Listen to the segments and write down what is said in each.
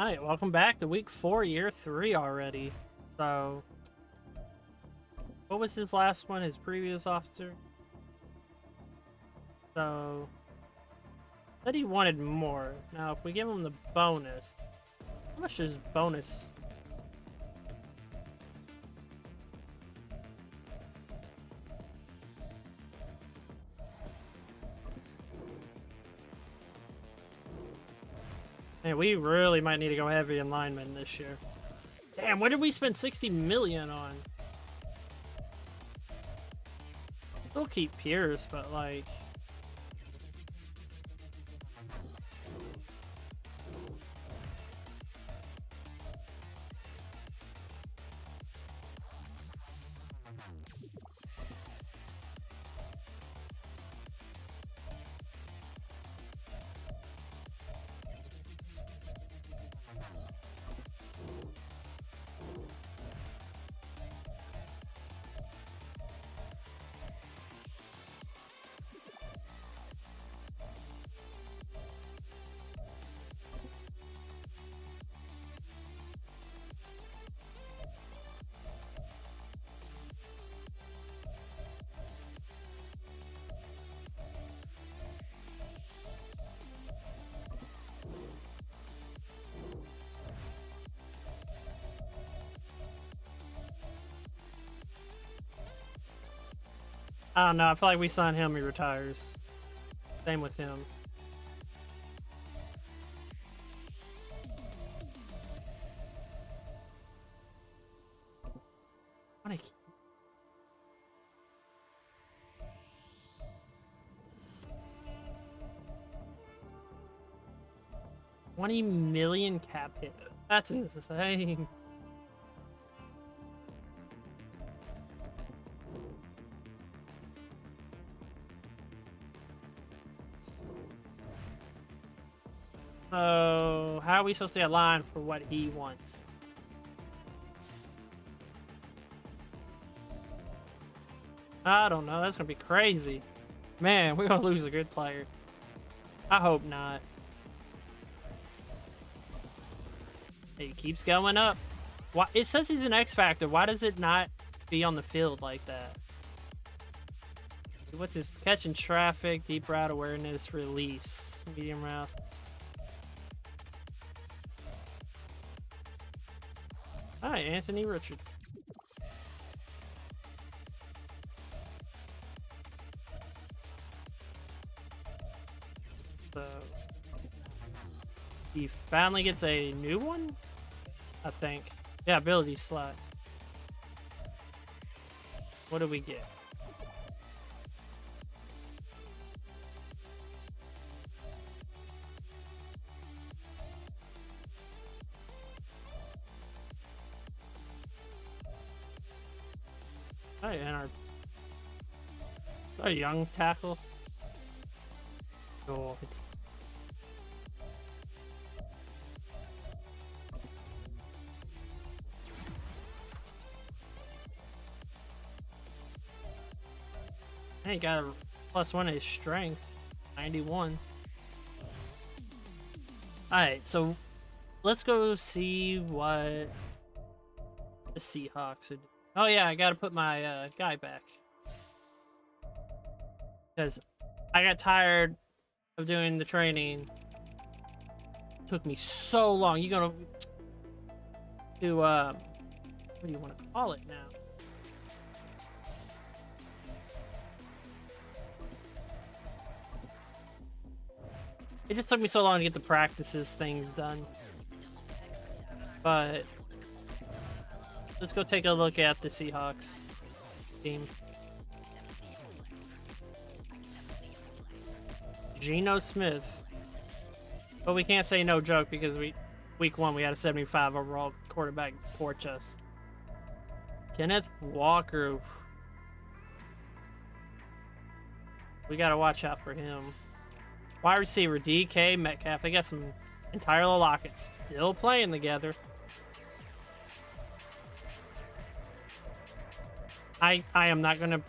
Alright, welcome back to week 4, year 3 already. So, what was his last one? His previous officer? So, said he wanted more. Now, if we give him the bonus, how much is bonus? Man, we really might need to go heavy in linemen this year. Damn, what did we spend 60 million on? Still keep Pierce, but like... I don't know, I feel like we sign him, he retires. Same with him. What a... 20 million cap hit. That's insane. So, how are we supposed to align for what he wants? I don't know. That's gonna be crazy. Man, we're gonna lose a good player. I hope not. He keeps going up. Why? It says he's an X Factor. Why does it not be on the field like that? What's his catching traffic, deep route awareness, release, medium route? Hi, Anthony Richards. So he finally gets a new one, I think. Yeah, ability slot. What do we get? Oh, and our young tackle. Cool. Hey, got a +1 in his strength, 91. Alright, so let's go see what the Seahawks are doing. Oh yeah, I gotta put my guy back. Because I got tired of doing the training. It took me so long. You're gonna do, what do you want to call it now? It just took me so long to get the practices things done. But let's go take a look at the Seahawks team. Geno Smith. But we can't say no joke because week 1 we had a 75 overall quarterback torch us. Kenneth Walker. We gotta watch out for him. Wide receiver DK Metcalf. They got some entire Lockett's still playing together. I am not gonna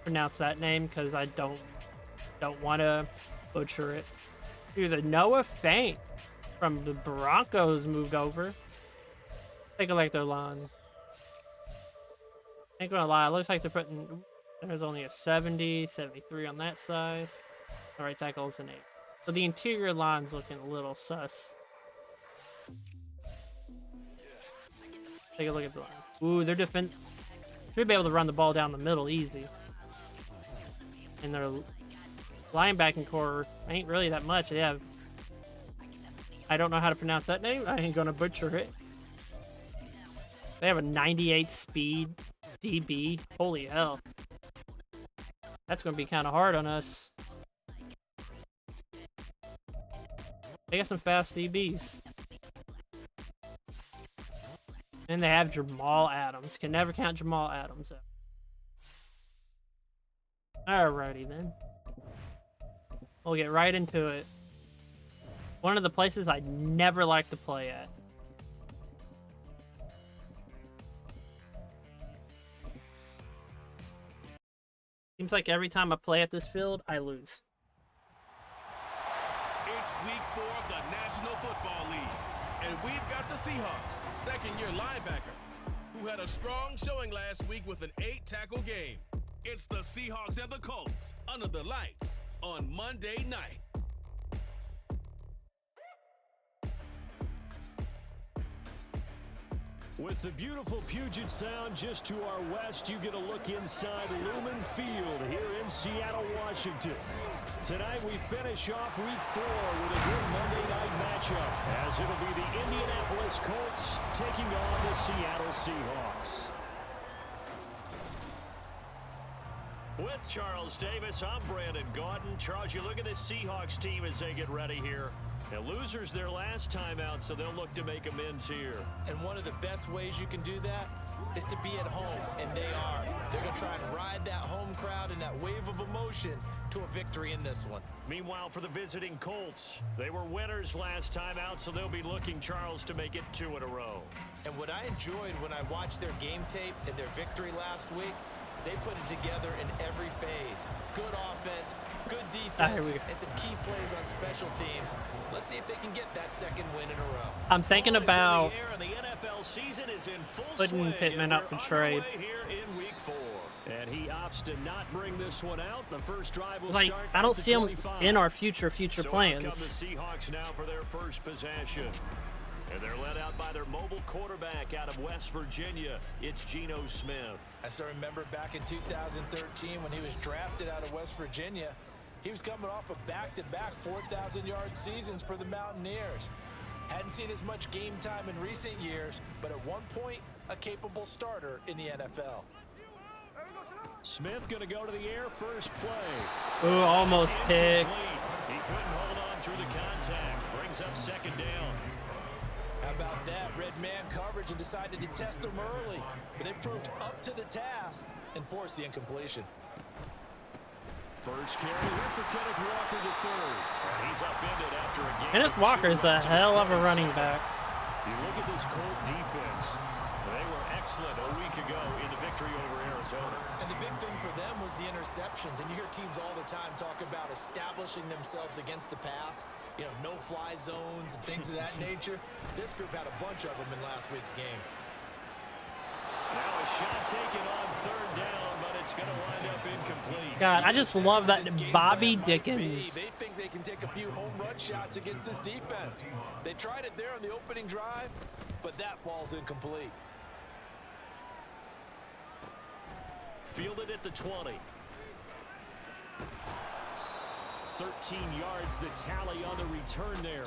pronounce that name because I don't want to butcher it. Dude, the Noah Fant. from the Broncos moved over. Take a look at their line. Ain't gonna lie, it looks like they're putting. There's only a 70, 73 on that side. The right tackle is an 8. So the interior line's looking a little sus. Take a look at the line. Ooh, their defense should be able to run the ball down the middle easy. And their linebacking core ain't really that much. They have. I don't know how to pronounce that name. I ain't gonna butcher it. They have a 98 speed DB. Holy hell. That's gonna be kind of hard on us. They got some fast DBs. And they have Jamal Adams. Can never count Jamal Adams out. Alrighty then. We'll get right into it. One of the places I never like to play at. Seems like every time I play at this field, I lose. It's week 4 of the National Football League, and we've got the Seahawks, second-year linebacker, who had a strong showing last week with an 8-tackle game. It's the Seahawks and the Colts under the lights on Monday night. With the beautiful Puget Sound just to our west, you get a look inside Lumen Field here in Seattle, Washington. Tonight we finish off week 4 with a good Monday night matchup, as it'll be the Indianapolis Colts taking on the Seattle Seahawks. With Charles Davis, I'm Brandon Gaudin. Charles, you look at this Seahawks team as they get ready here. Now, losers their last time out, so they'll look to make amends here. And one of the best ways you can do that is to be at home, and they are. They're going to try and ride that home crowd and that wave of emotion to a victory in this one. Meanwhile, for the visiting Colts, they were winners last time out, so they'll be looking, Charles, to make it 2 in a row. And what I enjoyed when I watched their game tape and their victory last week is they put it together in every phase. Good offense, good defense, and some key plays on special teams. Let's see if they can get that second win in a row. I'm thinking about the NFL season is in full putting Pittman up for trade. Here in week 4. And he opts to not bring this one out. The first drive will like, start I don't see him 25. in our future So plans. Here come the Seahawks now for their first possession. And they're led out by their mobile quarterback out of West Virginia. It's Geno Smith. I still remember back in 2013 when he was drafted out of West Virginia. He was coming off of back-to-back 4,000-yard seasons for the Mountaineers. Hadn't seen as much game time in recent years, but at one point, a capable starter in the NFL. Smith going to go to the air first play. Ooh, almost picked. He couldn't hold on through the contact. Brings up second down. How about that? Red man coverage and decided to test him early, but it proved up to the task and forced the incompletion. First carry here for Kenneth Walker III. And he's upended after a game. Kenneth Walker's a hell of a running back. You look at this Colt defense. They were excellent a week ago in the victory over Arizona. And the big thing for them was the interceptions. And you hear teams all the time talk about establishing themselves against the pass. You know, no-fly zones and things of that nature. This group had a bunch of them in last week's game. Now a shot taken on third down, but it's going to wind up incomplete. God, I just love that Bobby Dickens. They think they can take a few home run shots against this defense. They tried it there on the opening drive, but that falls incomplete. Fielded at the 20. 13 yards the tally on the return there.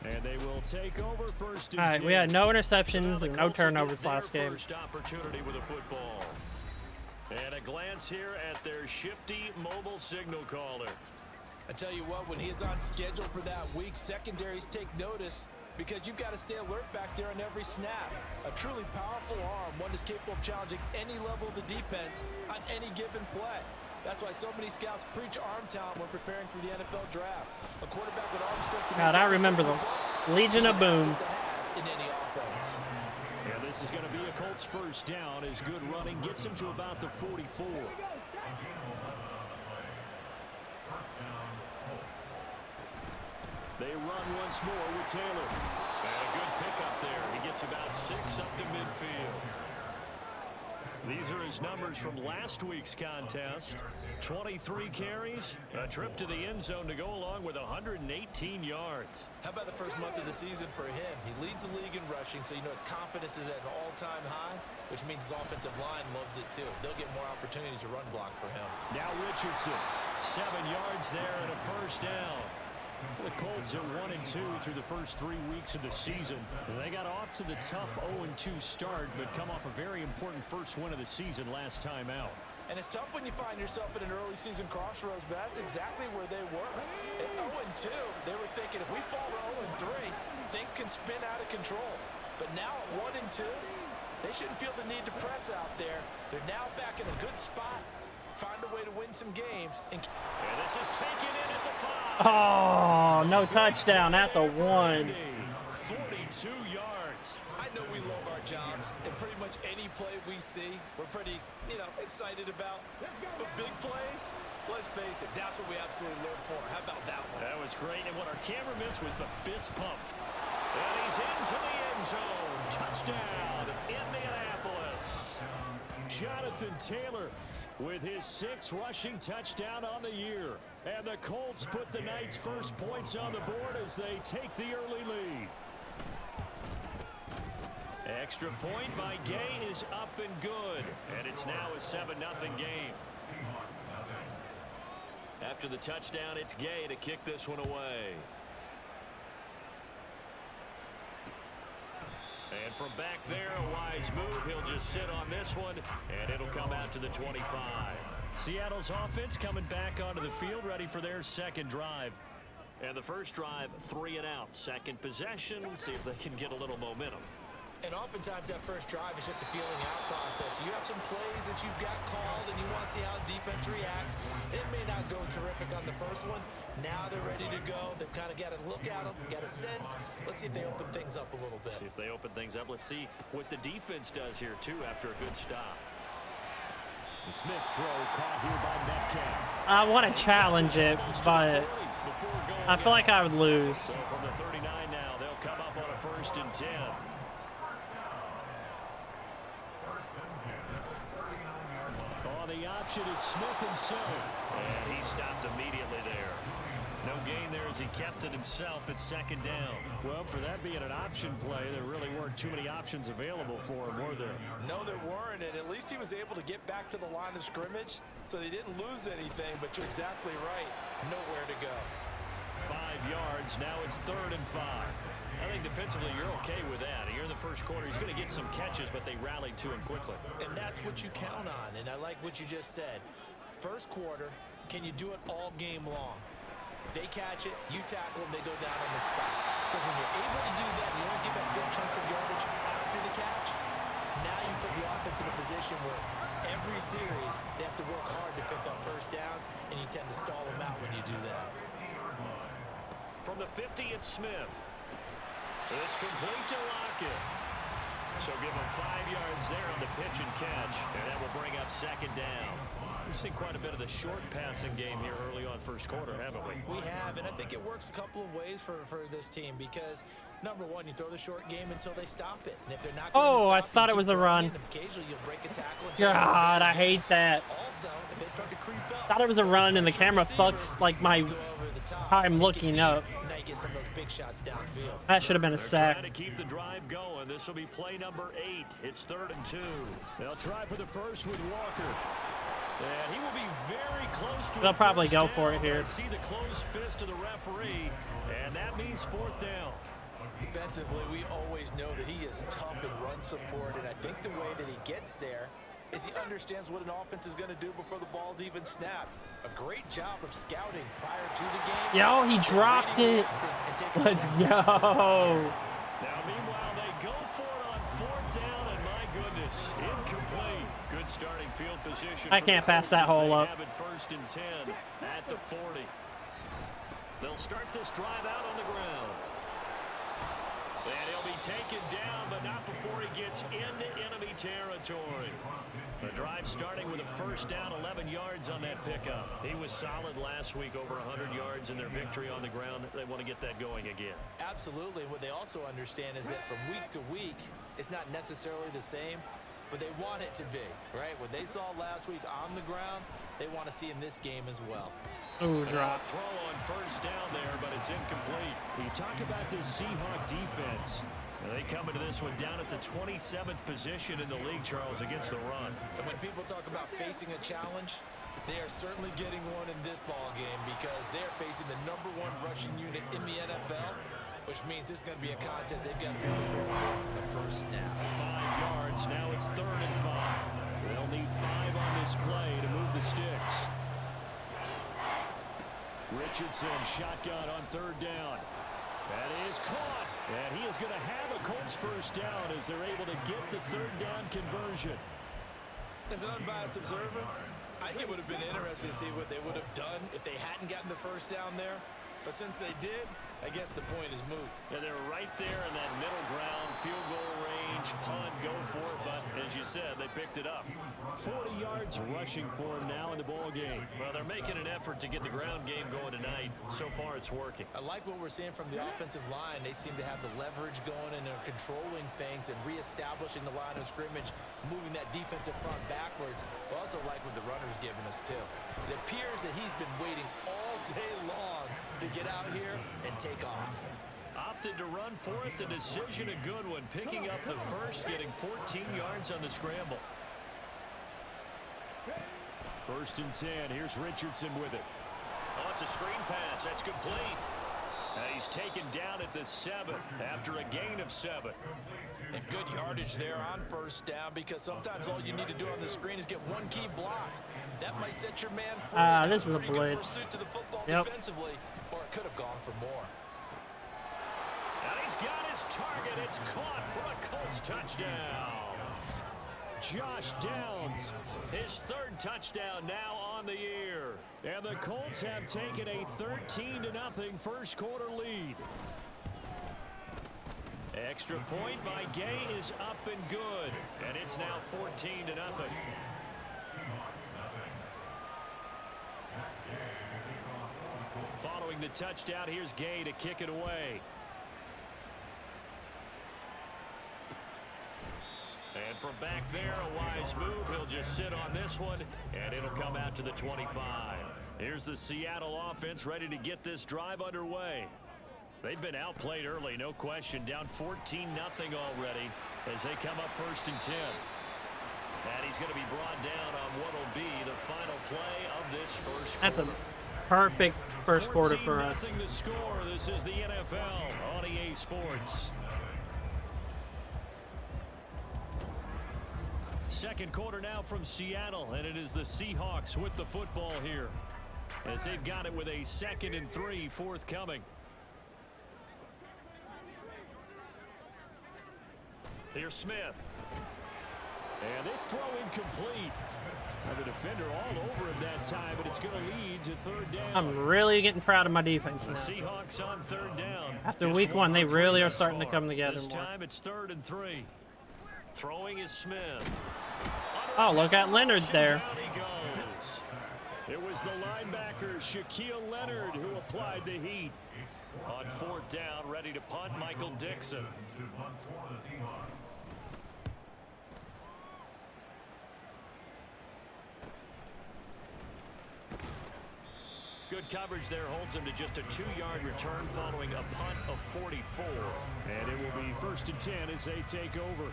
And they will take over first and 10. All right, we had no interceptions and no turnovers last game. First opportunity with a football. And a glance here at their shifty mobile signal caller. I tell you what, when he's on schedule for that week, secondaries take notice because you've got to stay alert back there on every snap. A truly powerful arm, one is capable of challenging any level of the defense on any given play. That's why so many scouts preach arm talent when preparing for the NFL draft. A quarterback with arm strength. God, I remember the Legion of Boom. In any offense. And this is going to be a Colts first down as good running gets him to about the 44. They run once more with Taylor. And a good pickup there. He gets about 6 up to midfield. These are his numbers from last week's contest. 23 carries, a trip to the end zone to go along with 118 yards. How about the first month of the season for him? He leads the league in rushing, so you know his confidence is at an all-time high, which means his offensive line loves it too. They'll get more opportunities to run block for him. Now Richardson, 7 yards there and a first down. The Colts are 1-2 through the first 3 weeks of the season. They got off to the tough 0-2 start, but come off a very important first win of the season last time out. And it's tough when you find yourself in an early season crossroads, but that's exactly where they were. At 0-2, they were thinking if we fall to 0-3, things can spin out of control. But now at 1-2, they shouldn't feel the need to press out there. They're now back in a good spot. Find a way to win some games. And this is taken in at the 5. Oh, no touchdown at the 1. 42 yards. I know we love our jobs, and pretty much any play we see, we're pretty, excited about. But big plays, let's face it, that's what we absolutely live for. How about that one? That was great, and what our camera missed was the fist pump. And he's into the end zone. Touchdown, Indianapolis. Jonathan Taylor with his 6th rushing touchdown on the year. And the Colts put the night's first points on the board as they take the early lead. Extra point by Gay is up and good. And it's now a 7-0 game. After the touchdown, it's Gay to kick this one away. And from back there, a wise move. He'll just sit on this one, and it'll come out to the 25. Seattle's offense coming back onto the field, ready for their second drive. And the first drive, 3 and out. Second possession, see if they can get a little momentum. And oftentimes that first drive is just a feeling out process. You have some plays that you've got called and you want to see how defense reacts. It may not go terrific on the first one. Now they're ready to go. They've kind of got to look at them, got a sense. Let's see if they open things up a little bit. See if they open things up. Let's see what the defense does here, too, after a good stop. The Smith throw caught here by Metcalf. I want to challenge it, but I feel like I would lose. So from the 39 now, they'll come up on a 1st and 10. The option, it's Smith himself. And he stopped immediately there. No gain there as he kept it himself at 2nd down. Well, for that being an option play, there really weren't too many options available for him, were there? No, there weren't, and at least he was able to get back to the line of scrimmage, so they didn't lose anything, but you're exactly right. Nowhere to go. 5 yards, now it's 3rd and 5. I think defensively you're okay with that. Here in the first quarter, he's going to get some catches, but they rallied to him quickly. And that's what you count on, and I like what you just said. First quarter, can you do it all game long? They catch it, you tackle them, they go down on the spot. Because when you're able to do that, you don't give up big chunks of yardage after the catch. Now you put the offense in a position where every series they have to work hard to pick up first downs, and you tend to stall them out when you do that. From the 50, it's Smith. It's complete to Lockett. So give him 5 yards there on the pitch and catch, and that will bring up 2nd down. We've seen quite a bit of the short passing game here early on first quarter, haven't we? We have, and I think it works a couple of ways for this team because, number one, you throw the short game until they stop it. And if they're not going to stop I thought it was a run. Occasionally you'll break a tackle. God, I hate that. Also, if they start to creep up, Thought it was a run, and the camera fucks like my how I'm looking up. Now you get some of those big shots downfield. That should have been a sack. Trying to keep the drive going. This will be play number 8. It's 3rd and 2. They'll try for the first with Walker. And he will be very close to. They'll probably go down. for it here. See the closed fist of the referee, and that means 4th down. Defensively, we always know that he is tough in run support, and I think the way that he gets there is he understands what an offense is going to do before the ball's even snapped. A great job of scouting prior to the game. Yo, he dropped it. Let's go. Now, meanwhile, they go for it on 4th down, and my goodness, incomplete. Good starting field position. I can't pass that hole up. Have it 1st and 10 at the 40. They'll start this drive out on the ground. And he'll be taken down, but not before he gets into enemy territory. The drive starting with a first down, 11 yards on that pickup. He was solid last week, over 100 yards in their victory on the ground. They want to get that going again. Absolutely. What they also understand is that from week to week, it's not necessarily the same, but they want it to be, right? What they saw last week on the ground, they want to see in this game as well. Ooh, drop. Throw on first down there, but it's incomplete. You talk about this Seahawk defense. They come into this one down at the 27th position in the league, Charles, against the run. And when people talk about facing a challenge, they are certainly getting one in this ball game because they're facing the #1 rushing unit in the NFL, which means it's going to be a contest they've got to be prepared for from the first snap. 5 yards. Now it's 3rd and 5. They'll need 5 on this play to move the sticks. Richardson shotgun on 3rd down. That is caught. And he is going to have a Colts first down as they're able to get the 3rd down conversion. As an unbiased observer, I think it would have been interesting to see what they would have done if they hadn't gotten the first down there. But since they did, I guess the point is moot. Yeah, they're right there in that middle ground, field goal range, punt, go for it. But as you said, they picked it up. 40 yards rushing for him now in the ball game. Well, they're making an effort to get the ground game going tonight. So far, it's working. I like what we're seeing from the offensive line. They seem to have the leverage going and they're controlling things and reestablishing the line of scrimmage, moving that defensive front backwards. But also like what the runner's giving us, too. It appears that he's been waiting all day long to get out here and take off. Opted to run for it. The decision a good one. Picking up the first, getting 14 yards on the scramble. 1st and 10. Here's Richardson with it. Oh, it's a screen pass. That's complete. He's taken down at the 7 after a gain of 7. And good yardage there on first down because sometimes all you need to do on the screen is get one key block. That might set your man free. This is a Pretty good blitz. pursuit to the football Yep. defensively, or it could have gone for more. And he's got his target. It's caught for a Colts touchdown. Josh Downs, his 3rd touchdown now on the year. And the Colts have taken a 13-0 first quarter lead. Extra point by Gay is up and good. And it's now 14-0. Following the touchdown, here's Gay to kick it away. And from back there, a wise move. He'll just sit on this one, and it'll come out to the 25. Here's the Seattle offense ready to get this drive underway. They've been outplayed early, no question. Down 14-0 already as they come up 1st and 10. And he's going to be brought down on what will be the final play of this first quarter. That's a perfect first quarter for us. 14-0 the score. This is the NFL on EA Sports. Second quarter now from Seattle, and it is the Seahawks with the football here as they've got it with a 2nd and 3 forthcoming. Here's Smith. And this throw incomplete. The defender all over him that time, but it's going to lead to 3rd down. I'm really getting proud of my defense The now. Seahawks on 3rd down. After Just week 1, they for really three are thus starting to far. come together This more. time it's 3rd and 3. Throwing is Smith. Oh, look at Leonard there. Down he goes. It was the linebacker, Shaquille Leonard, who applied the heat. On 4th down, ready to punt, Michael Dixon. Good coverage there holds him to just a 2-yard return following a punt of 44. And it will be 1st and 10 as they take over.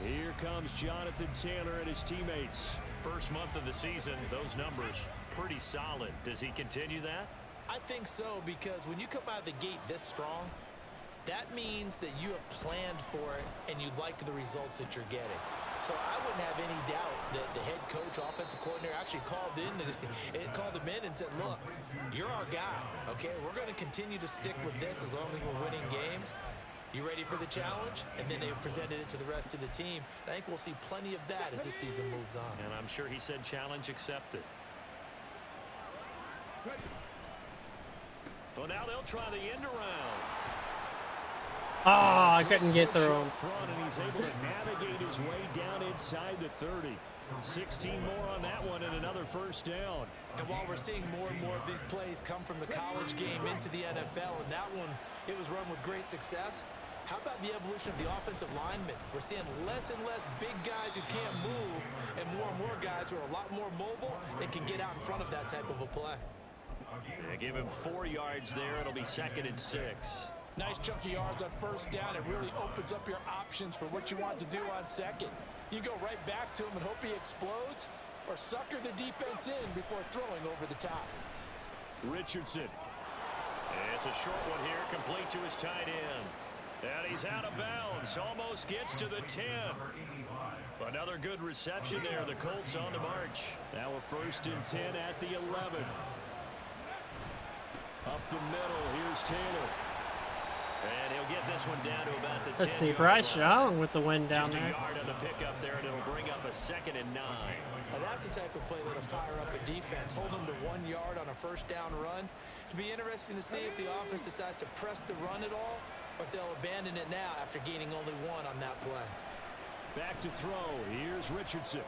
Here comes Jonathan Taylor and his teammates. First month of the season, those numbers pretty solid. Does he continue that? I think so, because when you come out of the gate this strong, that means that you have planned for it and you like the results that you're getting. So I wouldn't have any doubt that the head coach, offensive coordinator actually called him in and said, look, you're our guy, okay? We're going to continue to stick with this as long as we're winning games. You ready for the challenge? And then they presented it to the rest of the team. I think we'll see plenty of that as the season moves on. And I'm sure he said challenge accepted. Well, now they'll try the end around. Oh, I I couldn't get through him. Front, and he's able to navigate his way down inside the 30. 16 more on that one and another first down. And while we're seeing more and more of these plays come from the college game into the NFL, and that one, it was run with great success, how about the evolution of the offensive linemen? We're seeing less and less big guys who can't move and more guys who are a lot more mobile and can get out in front of that type of a play. They give him 4 yards there. It'll be 2nd and 6. Nice chunky yards on first down. It really opens up your options for what you want to do on second. You go right back to him and hope he explodes, or sucker the defense in before throwing over the top. Richardson. It's a short one here, complete to his tight end. And he's out of bounds, almost gets to the 10. Another good reception there, the Colts on the march. Now a 1st and 10 at the 11. Up the middle, here's Taylor. And he'll get this one down to about the 10. Let's see, Bryce Young with the wind down Just a there. yard on the pickup there, and it'll bring up a 2nd and 9. Now that's the type of play that'll fire up a defense. Hold them to 1 yard on a first down run. It'll be interesting to see if the offense decides to press the run at all, or if they'll abandon it now after gaining only 1 on that play. Back to throw. Here's Richardson.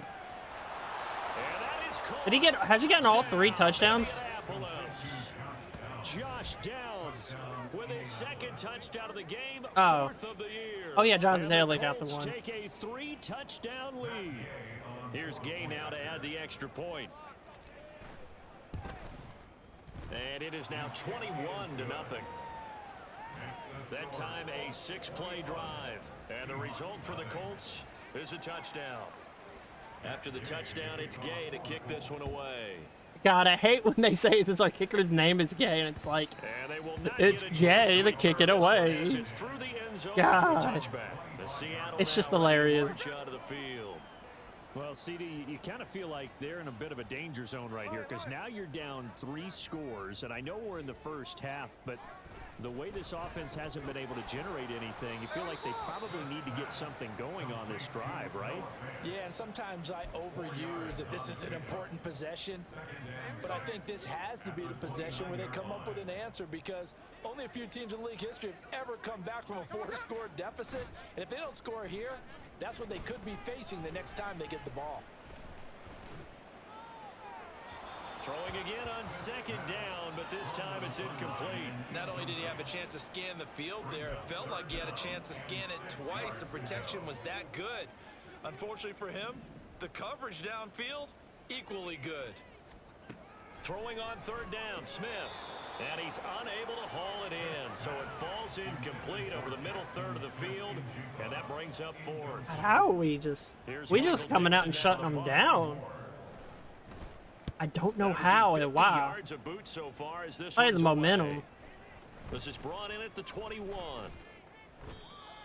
And that is Did he get? Has he gotten all 3 touchdowns? Josh Downs with his 2nd touchdown of the game, Oh. 4th of the year. Oh yeah, Jonathan And Taylor got the Colts one. take a 3-touchdown lead. Here's Gay now to add the extra point. And it is now 21-0. That time a 6-play drive. And the result for the Colts is a touchdown. After the touchdown, it's Gay to kick this one away. God, I hate when they say it's our kicker's name is Gay, and it's like, And they will not it's get a chance Gay to kick it return this one away. as it's through the end zone God. for a touchback. The Seattle It's just now hilarious. march out of the field. Well, CD, you kind of feel like they're in a bit of a danger zone right here because now you're down 3 scores, and I know we're in the first half, but the way this offense hasn't been able to generate anything, you feel like they probably need to get something going on this drive, right? Yeah, and sometimes I overuse that this is an important possession, but I think this has to be the possession where they come up with an answer, because only a few teams in league history have ever come back from a 4-score deficit, and if they don't score here, that's what they could be facing the next time they get the ball. Throwing again on 2nd down, but this time it's incomplete. Not only did he have a chance to scan the field there, it felt like he had a chance to scan it twice. The protection was that good. Unfortunately for him, the coverage downfield, equally good. Throwing on 3rd down, Smith. And he's unable to haul it in, so it falls incomplete over the middle third of the field, and that brings up 4th. how are we just coming out and shutting them down? I don't know how. Wow. Yards of boot so far as this Probably the one's momentum. away. This is brought in at the 21.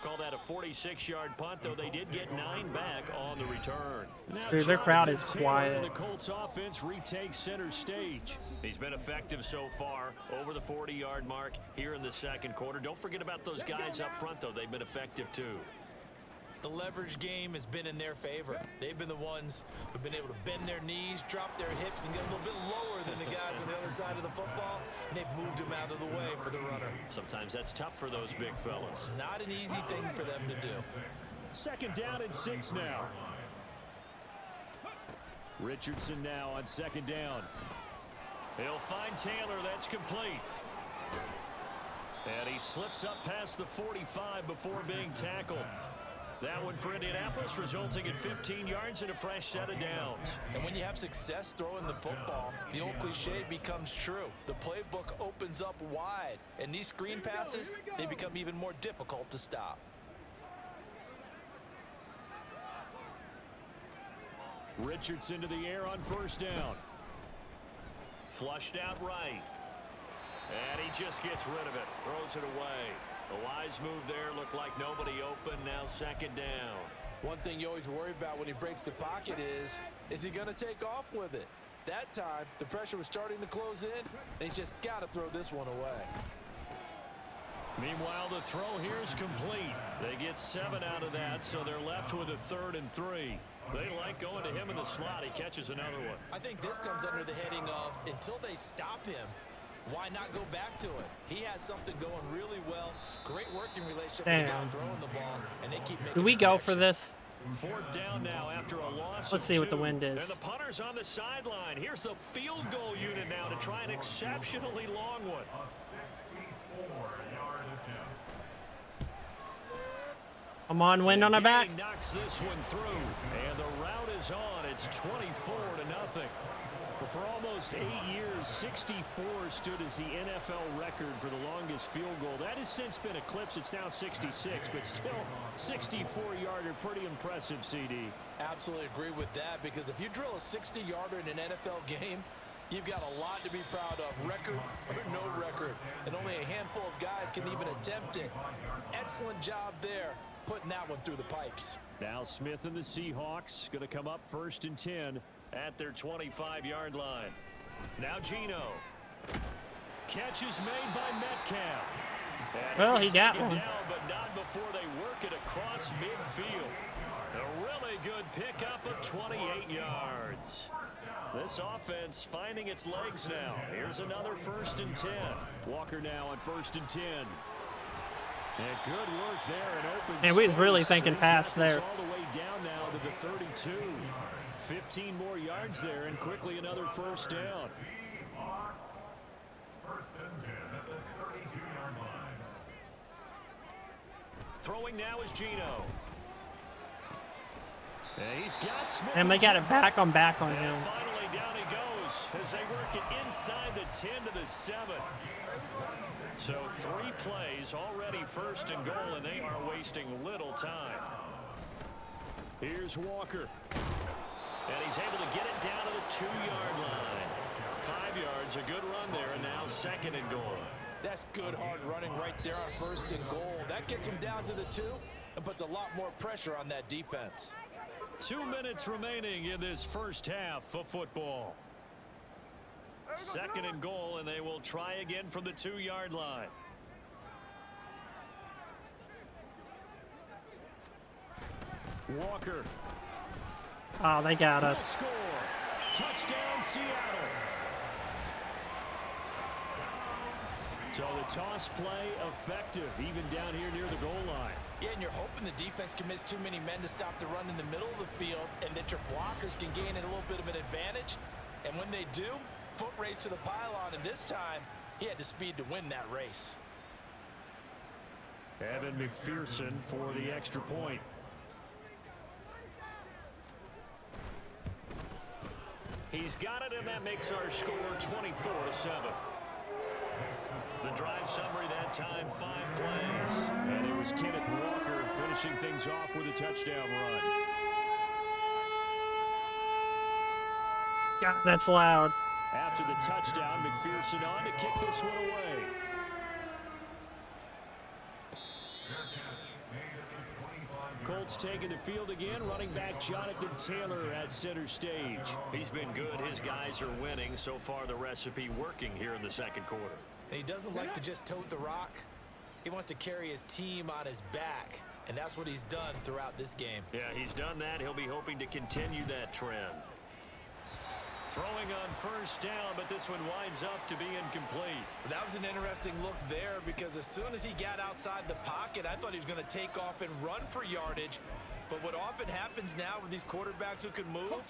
Call that a 46-yard punt, though they did get 9 back on the return. Dude, their crowd is Jonathan Taylor quiet. and the Colts offense retakes center stage. He's been effective so far, over the 40-yard mark here in the 2nd quarter. Don't forget about those guys up front, though. They've been effective, too. The leverage game has been in their favor. They've been the ones who've been able to bend their knees, drop their hips, and get a little bit lower than the guys on the other side of the football, and they've moved them out of the way for the runner. Sometimes that's tough for those big fellas. Not an easy thing for them to do. 2nd down and 6 now. Richardson now on 2nd down. He'll find Taylor. That's complete. And he slips up past the 45 before being tackled. That one for Indianapolis, resulting in 15 yards and a fresh set of downs. And when you have success throwing the football, the old cliche becomes true. The playbook opens up wide, and these screen passes, they become even more difficult to stop. Richardson to the air on 1st down. Flushed out right. And he just gets rid of it. Throws it away. A wise move there. Looked like nobody open. Now 2nd down. One thing you always worry about when he breaks the pocket is he going to take off with it? That time, the pressure was starting to close in, and he's just got to throw this one away. Meanwhile, the throw here is complete. They get 7 out of that, so they're left with a 3rd and 3. They like going to him in the slot. He catches another one. I think this comes under the heading of, until they stop him, why not go back to it? He has something going really well, great working relationship with the guy Damn. throwing the ball, and they keep making Do we go for this? Fourth down now after a loss. Let's see what the two. wind is. And the punter's on the sideline. Here's the field goal unit now to try an exceptionally long one. Come on, wind on our back. He knocks this one through, and the route is on. It's 24-0. But for almost 8 years, 64 stood as the NFL record for the longest field goal. That has since been eclipsed. It's now 66, but still 64-yarder. Pretty impressive, CD. Absolutely agree with that, because if you drill a 60-yarder in an NFL game, you've got a lot to be proud of, record or no record. And only a handful of guys can even attempt it. Excellent job there, putting that one through the pipes. Now Smith and the Seahawks going to come up 1st and 10 at their 25-yard line. Now Geno. Catch is made by Metcalf. And Well, he got taken one. down, but not before they work it across midfield. A really good pickup of 28 yards. This offense finding its legs now. Here's another 1st and 10. Walker now on 1st and 10. And good work there in open Man, we was really space. thinking He's pass got this there. all the way down now to the 32. 15 more yards there, and quickly another 1st down. Throwing now is Geno. And he's got Smith. And they got it back on him. And finally down he goes as they work it inside the 10 to the 7. So 3 plays already 1st and goal, and they are wasting little time. Here's Walker. And he's able to get it down to the 2-yard line. 5 yards, a good run there, and now 2nd and goal. That's good hard running right there on 1st and goal. That gets him down to the 2 and puts a lot more pressure on that defense. 2 minutes remaining in this first half of football. 2nd and goal, and they will try again from the 2-yard line. Walker. Oh, they got us. Score. Touchdown, Seattle. So the toss play effective, even down here near the goal line. Yeah, and you're hoping the defense commits too many men to stop the run in the middle of the field, and that your blockers can gain a little bit of an advantage. And when they do, foot race to the pylon, and this time he had the speed to win that race. Evan McPherson for the extra point. He's got it, and that makes our score 24-7. The drive summary that time, 5 plays. And it was Kenneth Walker finishing things off with a touchdown run. God, that's loud. After the touchdown, McPherson on to kick this one away. Colts taking the field again. Running back Jonathan Taylor at center stage. He's been good. His guys are winning. So far, the recipe working here in the 2nd quarter. He doesn't like to just tote the rock. He wants to carry his team on his back, and that's what he's done throughout this game. Yeah, he's done that. He'll be hoping to continue that trend. Throwing on 1st down, but this one winds up to be incomplete. That was an interesting look there, because as soon as he got outside the pocket, I thought he was going to take off and run for yardage. But what often happens now with these quarterbacks who can move,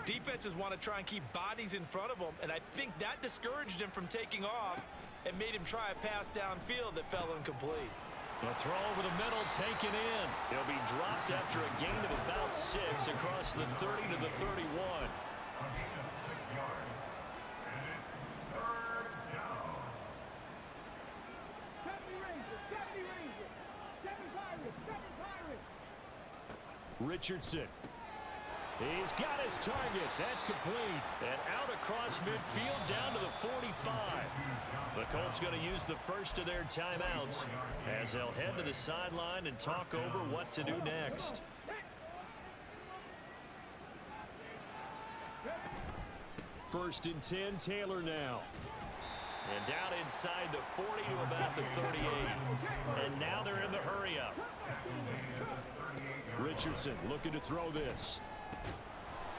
defenses want to try and keep bodies in front of them, and I think that discouraged him from taking off and made him try a pass downfield that fell incomplete. The throw over the middle taken in. He'll be dropped after a gain of about 6 across the 30 to the 31. Richardson. He's got his target. That's complete. And out across midfield down to the 45. The Colts going to use the first of their timeouts as they'll head to the sideline and talk over what to do next. First and 10, Taylor now. And down inside the 40 to about the 38. And now they're in the hurry-up. Richardson looking to throw this.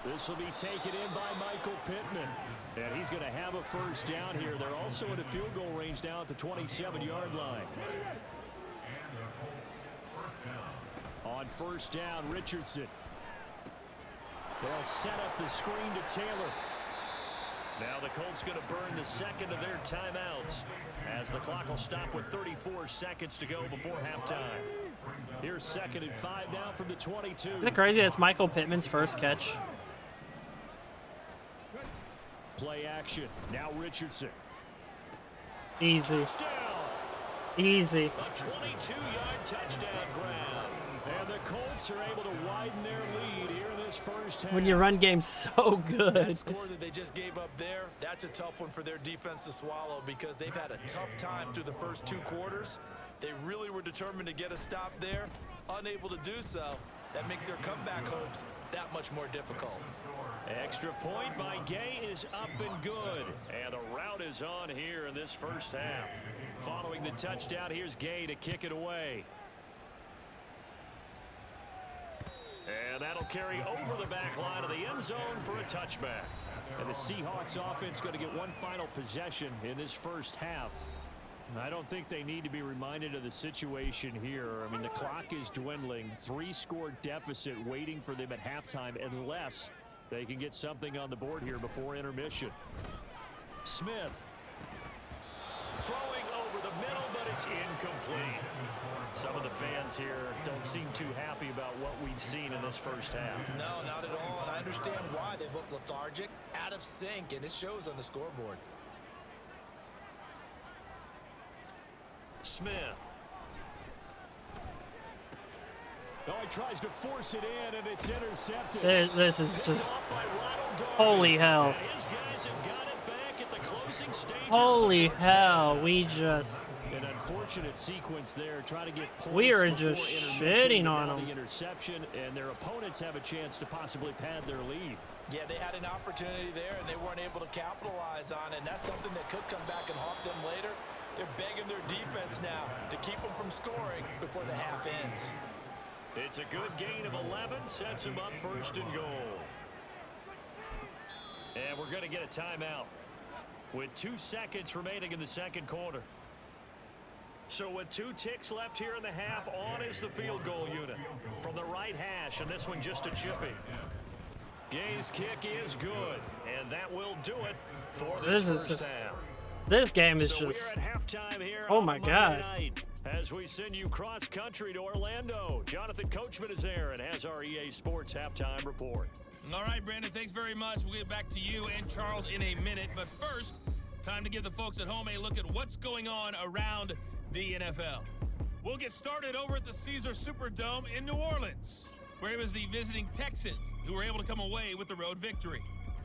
This will be taken in by Michael Pittman. And he's going to have a 1st down here. They're also in the field goal range now at the 27-yard line. on first down. Richardson. They'll set up the screen to Taylor. Now the Colts going to burn the second of their timeouts as the clock will stop with 34 seconds to go before halftime. Here's 2nd and 5 now from the 22. Isn't it crazy that's Michael Pittman's first catch? Play action. Now Richardson. Easy. Touchdown. Easy. A 22-yard touchdown grab. And the Colts are able to widen their lead here in this first half. When your run game's so good. That score that they just gave up there, that's a tough one for their defense to swallow because they've had a tough time through the first 2 quarters. They really were determined to get a stop there, unable to do so. That makes their comeback hopes that much more difficult. Extra point by Gay is up and good. And the route is on here in this first half. Following the touchdown, here's Gay to kick it away. And that'll carry over the back line of the end zone for a touchback. And the Seahawks offense going to get one final possession in this first half. I don't think they need to be reminded of the situation here. I mean, the clock is dwindling. 3-score deficit waiting for them at halftime unless they can get something on the board here before intermission. Smith throwing over the middle, but it's incomplete. Some of the fans here don't seem too happy about what we've seen in this first half. No, not at all, and I understand why. They look lethargic, out of sync, and it shows on the scoreboard. Smith. Oh, he tries to force it in, and it's intercepted. This is just... Holy hell. His guys have got it back at the closing stages. Holy hell. We just... An unfortunate sequence there, trying to get points. We are before just intermission. shitting on Now them. the interception, and their opponents have a chance to possibly pad their lead. Yeah, they had an opportunity there, and they weren't able to capitalize on it, and that's something that could come back and haunt them later. They're begging their defense now to keep them from scoring before the half ends. It's a good gain of 11, sets them up 1st and goal. And we're going to get a timeout with 2 seconds remaining in the second quarter. So with 2 ticks left here in the half, on is the field goal unit from the right hash, and this one just a chippy. Gay's kick is good, and that will do it for this first half. This game is So just... we're at halftime here Oh on my Monday God. night as we send you cross country to Orlando. Jonathan Coachman is there and has our EA Sports halftime report. All right, Brandon, thanks very much. We'll get back to you and Charles in a minute. But first, time to give the folks at home a look at what's going on around the NFL. We'll get started over at the Caesars Superdome in New Orleans, where it was the visiting Texans who were able to come away with the road victory.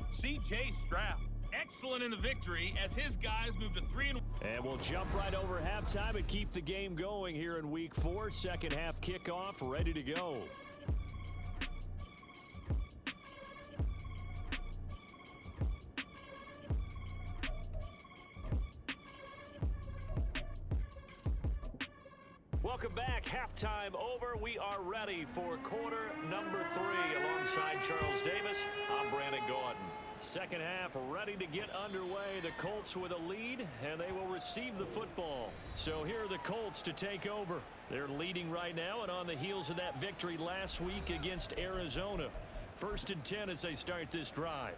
C.J. Stroud, excellent in the victory as his guys moved to 3-1. And we'll jump right over halftime and keep the game going here in Week 4. Second half kickoff, ready to go. Welcome back. Halftime over. We are ready for quarter number 3. Alongside Charles Davis, I'm Brandon Gordon. Second half ready to get underway. The Colts with a lead, and they will receive the football. So here are the Colts to take over. They're leading right now and on the heels of that victory last week against Arizona. 1st and 10 as they start this drive.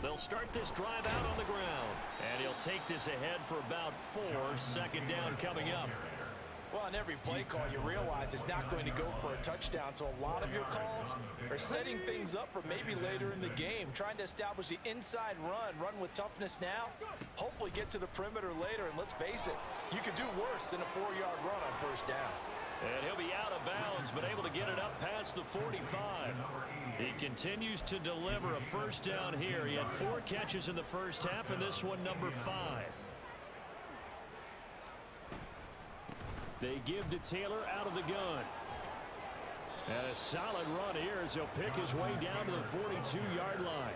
They'll start this drive out on the ground. And he'll take this ahead for about 4. Second down coming up. Well, on every play call, you realize it's not going to go for a touchdown. So a lot of your calls are setting things up for maybe later in the game, trying to establish the inside run with toughness now, hopefully get to the perimeter later. And let's face it, you could do worse than a 4-yard run on first down. And he'll be out of bounds, but able to get it up past the 45. He continues to deliver a first down here. He had 4 catches in the first half, and this one number 5. They give to Taylor out of the gun. And a solid run here as he'll pick his way down to the 42-yard line.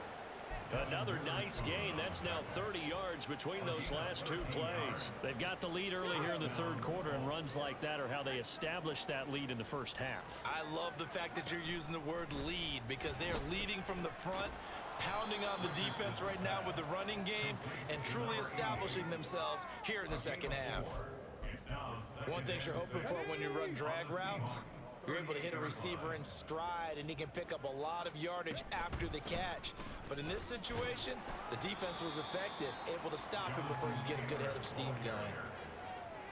Another nice gain. That's now 30 yards between those last 2 plays. They've got the lead early here in the third quarter, and runs like that are how they establish that lead in the first half. I love the fact that you're using the word lead because they are leading from the front, pounding on the defense right now with the running game and truly establishing themselves here in the second half. One thing you're hoping for when you run drag routes, you're able to hit a receiver in stride and he can pick up a lot of yardage after the catch. But in this situation, the defense was effective, able to stop him before you get a good head of steam going.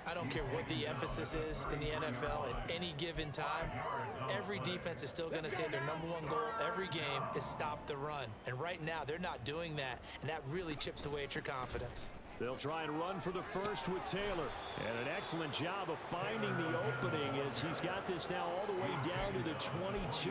I don't care what the emphasis is in the NFL at any given time. Every defense is still going to say their #1 goal every game is stop the run. And right now, they're not doing that, and that really chips away at your confidence. They'll try and run for the first with Taylor. And an excellent job of finding the opening as he's got this now all the way down to the 22.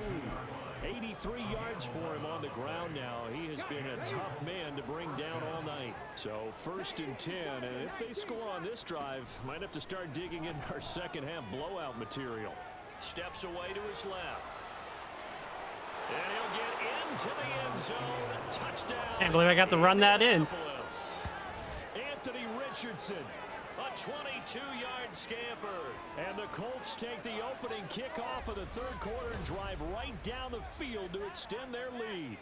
83 yards for him on the ground now. He has been a tough man to bring down all night. So 1st and 10, and if they score on this drive, might have to start digging in our second half blowout material. Steps away to his left. And he'll get into the end zone. Touchdown. Can't believe I got to run that in. Anthony Richardson, a 22-yard scamper. And the Colts take the opening kickoff of the third quarter and drive right down the field to extend their lead.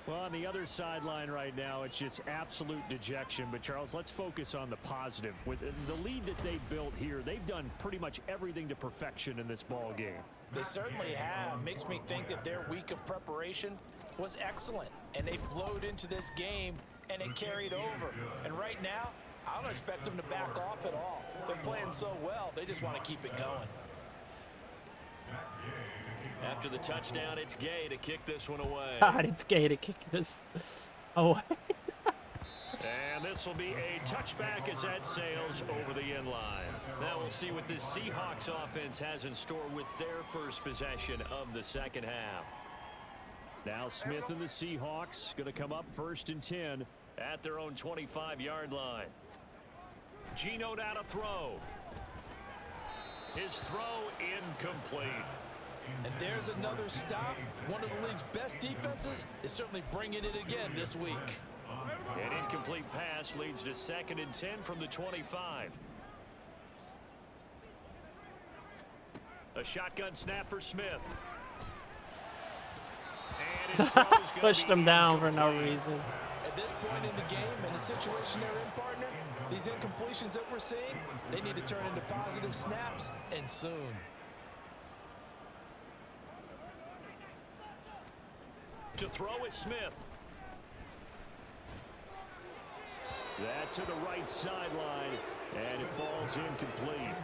Well, on the other sideline right now, it's just absolute dejection. But, Charles, let's focus on the positive. With the lead that they've built here, they've done pretty much everything to perfection in this ball game. They certainly have. Makes me think that their week of preparation was excellent. And they flowed into this game, and it carried over. And right now, I don't expect them to back off at all. They're playing so well, they just want to keep it going. After the touchdown, it's Gay to kick this one away. God, it's Gay to kick this away. And this will be a touchback as that sails over the end line. Now we'll see what this Seahawks offense has in store with their first possession of the second half. Now Smith and the Seahawks going to come up 1st and 10 at their own 25-yard line. Geno down to throw. His throw incomplete. And there's another stop. One of the league's best defenses is certainly bringing it again this week. An incomplete pass leads to 2nd and 10 from the 25. A shotgun snap for Smith. And his throw's Pushed him down for no reason. At this point in the game and the situation they're in, partner, these incompletions that we're seeing, they need to turn into positive snaps, and soon. To throw is Smith. That's to the right sideline, and it falls incomplete.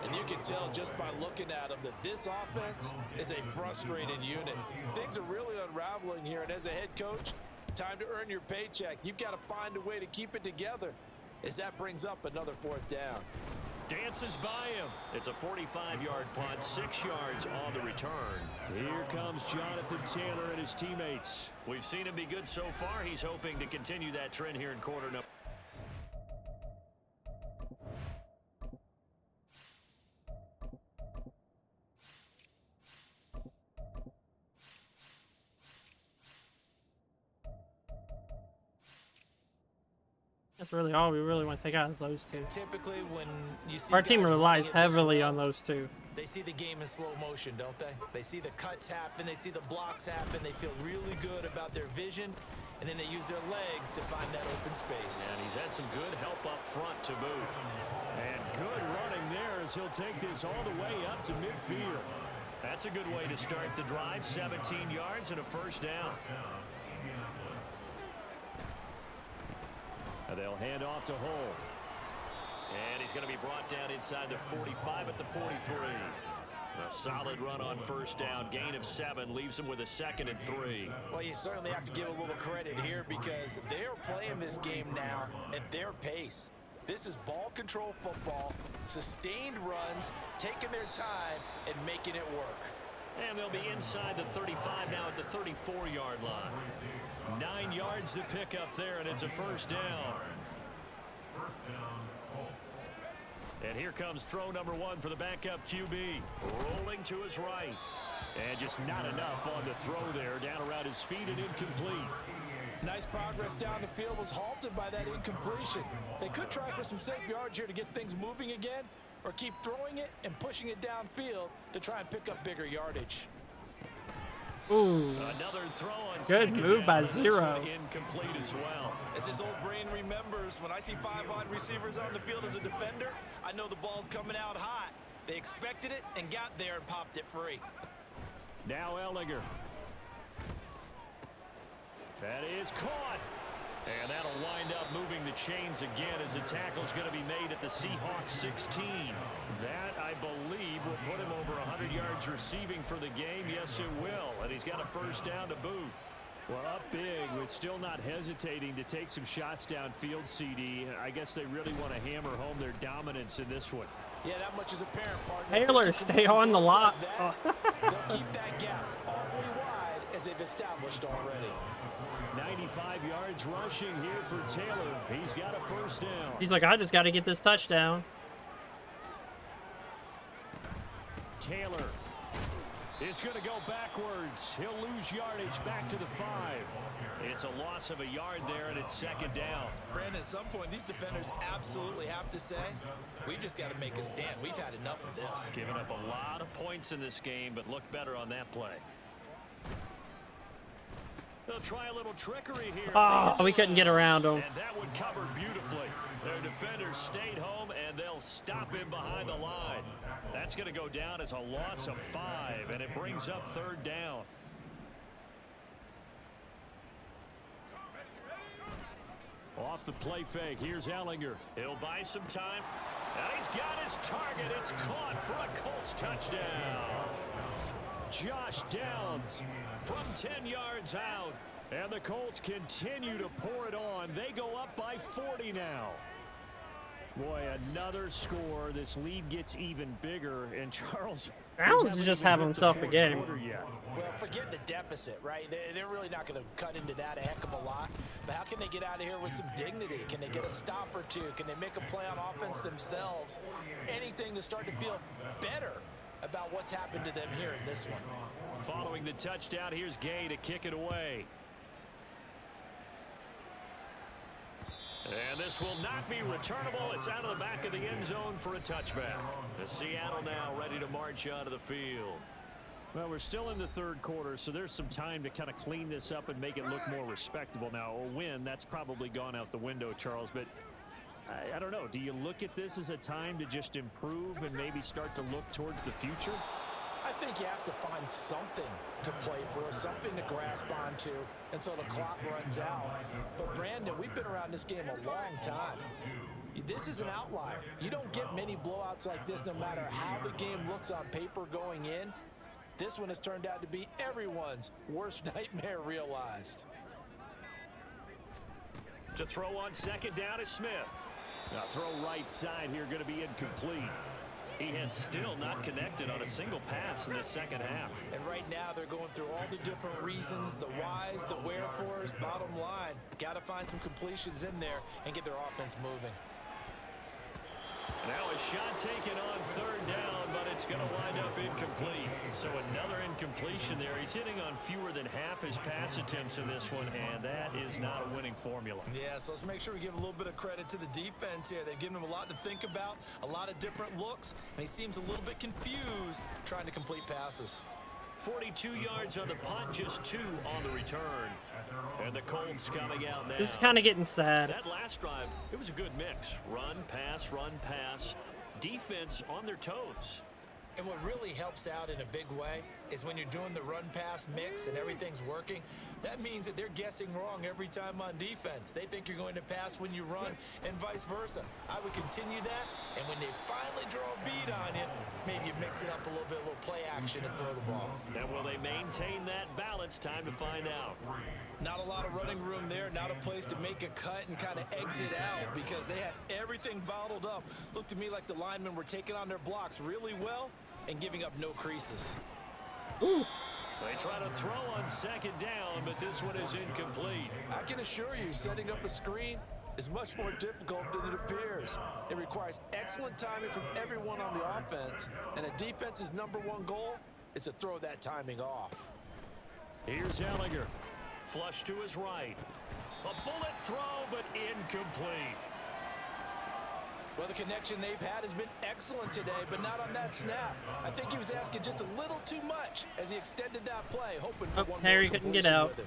And you can tell just by looking at them that this offense is a frustrated unit. Things are really unraveling here, and as a head coach, time to earn your paycheck. You've got to find a way to keep it together as that brings up another 4th down. Dances by him. It's a 45-yard punt, 6 yards on the return. Here comes Jonathan Taylor and his teammates. We've seen him be good so far. He's hoping to continue that trend here in quarter number. That's really all we really want to take out is those two. And typically when you see Our team guys relies running it this heavily well, on those two. they see the game in slow motion, don't they? They see the cuts happen, they see the blocks happen, they feel really good about their vision, and then they use their legs to find that open space. And he's had some good help up front to boot. And good running there as he'll take this all the way up to midfield. That's a good way to start the drive. 17 yards and a 1st down. And they'll hand off to Hull. And he's going to be brought down inside the 45 at the 43. A solid run on 1st down. Gain of 7 leaves him with a 2nd and 3. Well, you certainly have to give a little credit here because they're playing this game now at their pace. This is ball control football, sustained runs, taking their time and making it work. And they'll be inside the 35 now at the 34-yard line. 9 yards to pick up there, and it's a 1st down. And here comes throw number 1 for the backup QB. Rolling to his right. And just not enough on the throw there. Down around his feet and incomplete. Nice progress down the field was halted by that incompletion. They could try for some safe yards here to get things moving again, or keep throwing it and pushing it downfield to try and pick up bigger yardage. Ooh. Another throw on Good second move down, by and this Zero. one incomplete as well. As his old brain remembers, when I see 5 wide receivers on the field as a defender, I know the ball's coming out hot. They expected it and got there and popped it free. Now Ellinger. That is caught. And that'll wind up moving the chains again as a tackle's going to be made at the Seahawks 16. That, I believe, will put him over 100 yards receiving for the game. Yes, it will. And he's got a first down to boot. Well, up big, but still not hesitating to take some shots downfield, CD. I guess they really want to hammer home their dominance in this one. Yeah, that much is apparent, partner. Taylor, stay on the lot. They'll keep that gap awfully wide as they've established already. 95 yards rushing here for Taylor. He's got a first down. He's like, I just got to get this touchdown. Taylor is going to go backwards. He'll lose yardage back to the 5. It's a loss of a yard there, and it's second down. Brandon, at some point, these defenders absolutely have to say, we've just got to make a stand. We've had enough of this. Giving up a lot of points in this game, but look better on that play. They'll try a little trickery here. Oh, we couldn't get around him. And that one covered beautifully. Their defenders stayed home, and they'll stop him behind the line. That's going to go down as a loss of 5, and it brings up third down. Off the play fake, here's Ellinger. He'll buy some time. And he's got his target. It's caught for a Colts touchdown. Josh Downs from 10 yards out. And the Colts continue to pour it on. They go up by 40 now. Boy, another score. This lead gets even bigger. And Charles Just have himself a game. Well, forget the deficit, right? They're really not going to cut into that a heck of a lot. But how can they get out of here with some dignity? Can they get a stop or two? Can they make a play on offense themselves? Anything to start to feel better about what's happened to them here in this one. Following the touchdown, here's Gay to kick it away. And this will not be returnable. It's out of the back of the end zone for a touchback. The Seattle now ready to march onto the field. Well, we're still in the third quarter, so there's some time to kind of clean this up and make it look more respectable. Now, a win, that's probably gone out the window, Charles, but I don't know. Do you look at this as a time to just improve and maybe start to look towards the future? I think you have to find something to play for, something to grasp onto until the clock runs out. But, Brandon, we've been around this game a long time. This is an outlier. You don't get many blowouts like this no matter how the game looks on paper going in. This one has turned out to be everyone's worst nightmare realized. To throw on second down is Smith. Now throw right side here, going to be incomplete. He has still not connected on a single pass in this second half. And right now they're going through all the different reasons, the whys, the wherefores. Bottom line, got to find some completions in there and get their offense moving. Now a shot taken on third down, but it's going to wind up incomplete. So another incompletion there. He's hitting on fewer than half his pass attempts in this one, and that is not a winning formula. Yeah, so let's make sure we give a little bit of credit to the defense here. They've given him a lot to think about, a lot of different looks, and he seems a little bit confused trying to complete passes. 42 yards on the punt, just 2 on the return. And the Colts coming out now. This is kind of getting sad. That last drive, it was a good mix. Run, pass. Defense on their toes. And what really helps out in a big way is when you're doing the run-pass mix and everything's working, that means that they're guessing wrong every time on defense. They think you're going to pass when you run and vice versa. I would continue that, and when they finally draw a bead on you, maybe you mix it up a little bit, a little play action and throw the ball. Now, will they maintain that balance? Time to find out. Not a lot of running room there, not a place to make a cut and kind of exit out because they had everything bottled up. Looked to me like the linemen were taking on their blocks really well and giving up no creases. Ooh. They try to throw on second down, but this one is incomplete. I can assure you, setting up a screen is much more difficult than it appears. It requires excellent timing from everyone on the offense, and a defense's #1 goal is to throw that timing off. Here's Ellinger. Flush to his right. A bullet throw, but incomplete. Well, the connection they've had has been excellent today, but not on that snap. I think he was asking just a little too much as he extended that play, hoping for one Harry more couldn't get completion out. with him.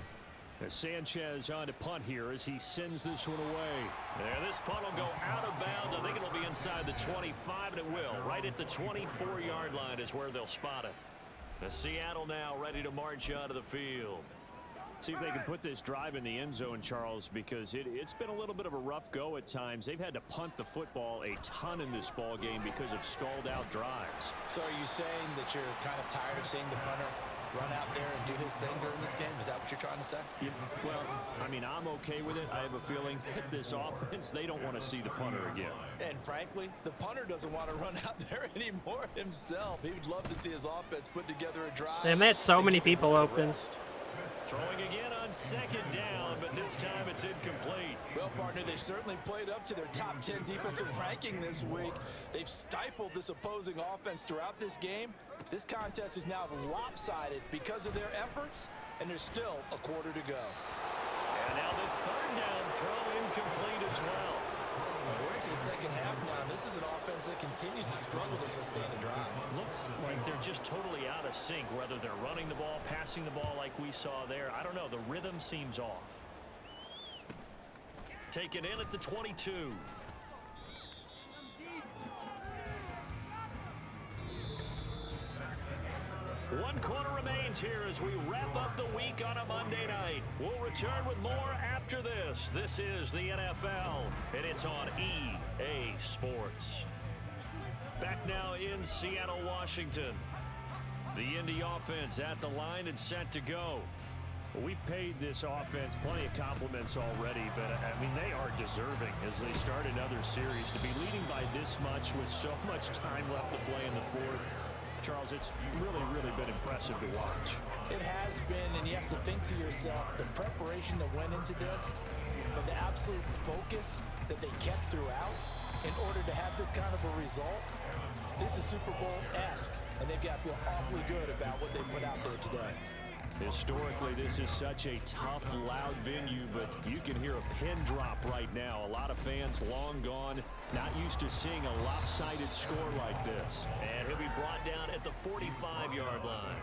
Sanchez on to punt here as he sends this one away. There, this punt will go out of bounds. I think it'll be inside the 25, and it will. Right at the 24-yard line is where they'll spot it. The Seattle now ready to march onto the field. See if they can put this drive in the end zone, Charles, because it's been a little bit of a rough go at times. They've had to punt the football a ton in this ball game because of stalled-out drives. So are you saying that you're kind of tired of seeing the punter run out there and do his thing during this game? Is that what you're trying to say? Yeah, well, I mean, I'm okay with it. I have a feeling that this offense, they don't want to see the punter again. And frankly, the punter doesn't want to run out there anymore himself. He would love to see his offense put together a drive. Damn, they had so many people open. Throwing again on second down, but this time it's incomplete. Well, partner, they certainly played up to their top 10 defensive ranking this week. They've stifled this opposing offense throughout this game. This contest is now lopsided because of their efforts, and there's still a quarter to go. And now the third down throw incomplete as well. We're into the second half now, and this is an offense that continues to struggle to sustain a drive. Looks like they're just totally out of sync, whether they're running the ball, passing the ball like we saw there. I don't know. The rhythm seems off. Taken in at the 22. One quarter remains here as we wrap up the week on a Monday night. We'll return with more after this. This is the NFL, and it's on EA Sports. Back now in Seattle, Washington. The Indy offense at the line and set to go. We've paid this offense plenty of compliments already, but, I mean, they are deserving as they start another series. To be leading by this much with so much time left to play in the fourth, Charles, it's really, really been impressive to watch. It has been, and you have to think to yourself, the preparation that went into this, but the absolute focus that they kept throughout in order to have this kind of a result. This is Super Bowl-esque, and they've got to feel awfully good about what they put out there today. Historically, this is such a tough, loud venue, but you can hear a pin drop right now. A lot of fans long gone, not used to seeing a lopsided score like this. And he'll be brought down at the 45-yard line.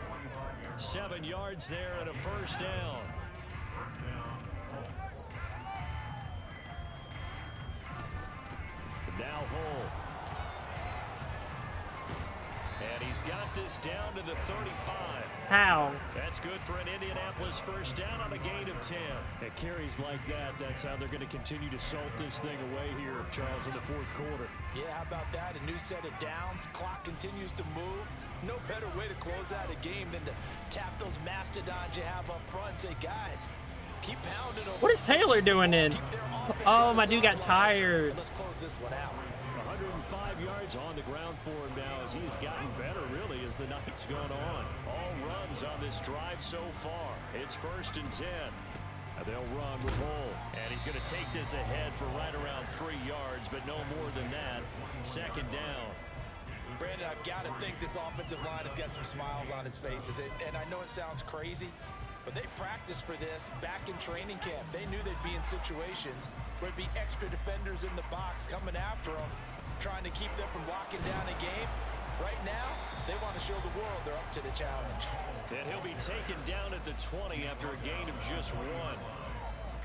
7 yards there and a first down. Now Hull. And he's got this down to the 35. How? That's good for an Indianapolis first down on a gain of 10. At carries like that, that's how they're going to continue to salt this thing away here, Charles, in the fourth quarter. Yeah, how about that? A new set of downs. Clock continues to move. No better way to close out a game than to tap those mastodons you have up front and say, guys, keep pounding over. What is Taylor doing in? Oh, my dude got tired. Let's close this one out. 105 yards on the ground for him now as he's gotten better, really, as the night's gone on. All runs on this drive so far. It's 1st and 10. And they'll run with Hull. And he's going to take this ahead for right around 3 yards, but no more than that. 2nd down. Brandon, I've got to think this offensive line has got some smiles on its faces. And I know it sounds crazy, but they practiced for this back in training camp. They knew they'd be in situations where it'd be extra defenders in the box coming after them, trying to keep them from locking down a game. Right now, they want to show the world they're up to the challenge. And he'll be taken down at the 20 after a gain of just 1.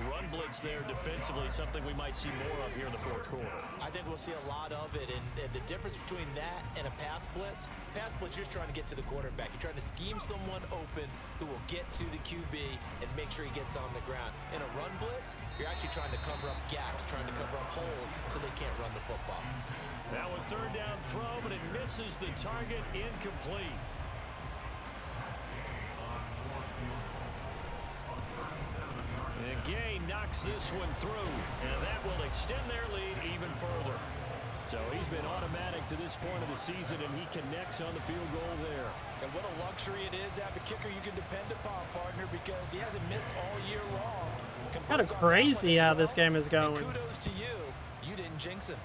Run blitz there defensively, something we might see more of here in the fourth quarter. I think we'll see a lot of it, and the difference between that and a pass blitz, you're just trying to get to the quarterback. You're trying to scheme someone open who will get to the QB and make sure he gets on the ground. In a run blitz, you're actually trying to cover up gaps, trying to cover up holes so they can't run the football. Now a 3rd down throw, but it misses the target, incomplete. And Gay knocks this one through, and that will extend their lead even further. So he's been automatic to this point of the season, and he connects on the field goal there. And what a luxury it is to have a kicker you can depend upon, partner, because he hasn't missed all year long. Kind of crazy how this game is going. And kudos to you. You didn't jinx him.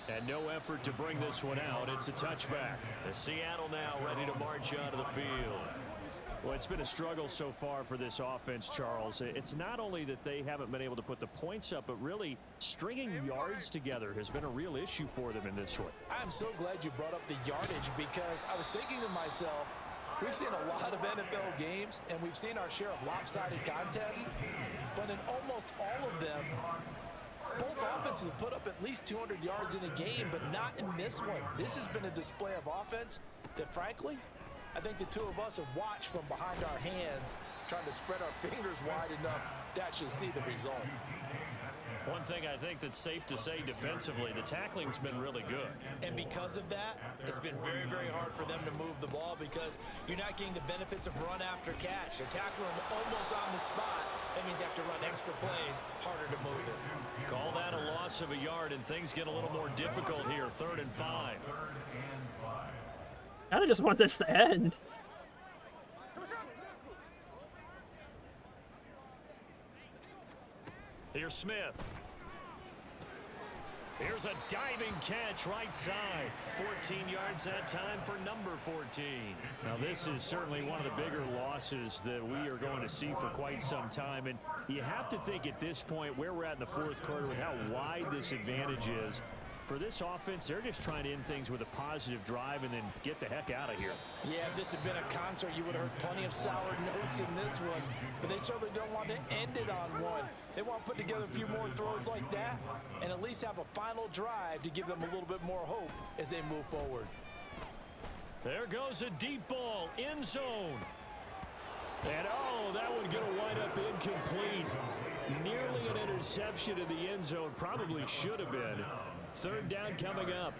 And no effort to bring this one out. It's a touchback. The Seattle now ready to march onto the field. Well, it's been a struggle so far for this offense, Charles. It's not only that they haven't been able to put the points up, but really stringing yards together has been a real issue for them in this one. I'm so glad you brought up the yardage because I was thinking to myself, we've seen a lot of NFL games, and we've seen our share of lopsided contests, but in almost all of them, both offenses have put up at least 200 yards in a game, but not in this one. This has been a display of offense that, frankly, I think the two of us have watched from behind our hands, trying to spread our fingers wide enough to actually see the result. One thing I think that's safe to say defensively, the tackling's been really good. And because of that, it's been very, very hard for them to move the ball because you're not getting the benefits of run after catch. They're tackling them almost on the spot. That means you have to run extra plays, harder to move it. Call that a loss of a yard, and things get a little more difficult here. 3rd and 5. I kinda just want this to end. Here's Smith. Here's a diving catch right side. 14 yards that time for number 14. Now, this is certainly one of the bigger losses that we are going to see for quite some time. And you have to think at this point where we're at in the 4th quarter with how wide this advantage is. For this offense, they're just trying to end things with a positive drive and then get the heck out of here. Yeah, if this had been a concert, you would have heard plenty of sour notes in this one. But they certainly don't want to end it on one. They want to put together a few more throws like that and at least have a final drive to give them a little bit more hope as they move forward. There goes a deep ball, end zone. And, oh, that one going to wind up incomplete. Nearly an interception in the end zone. Probably should have been. 3rd down coming up.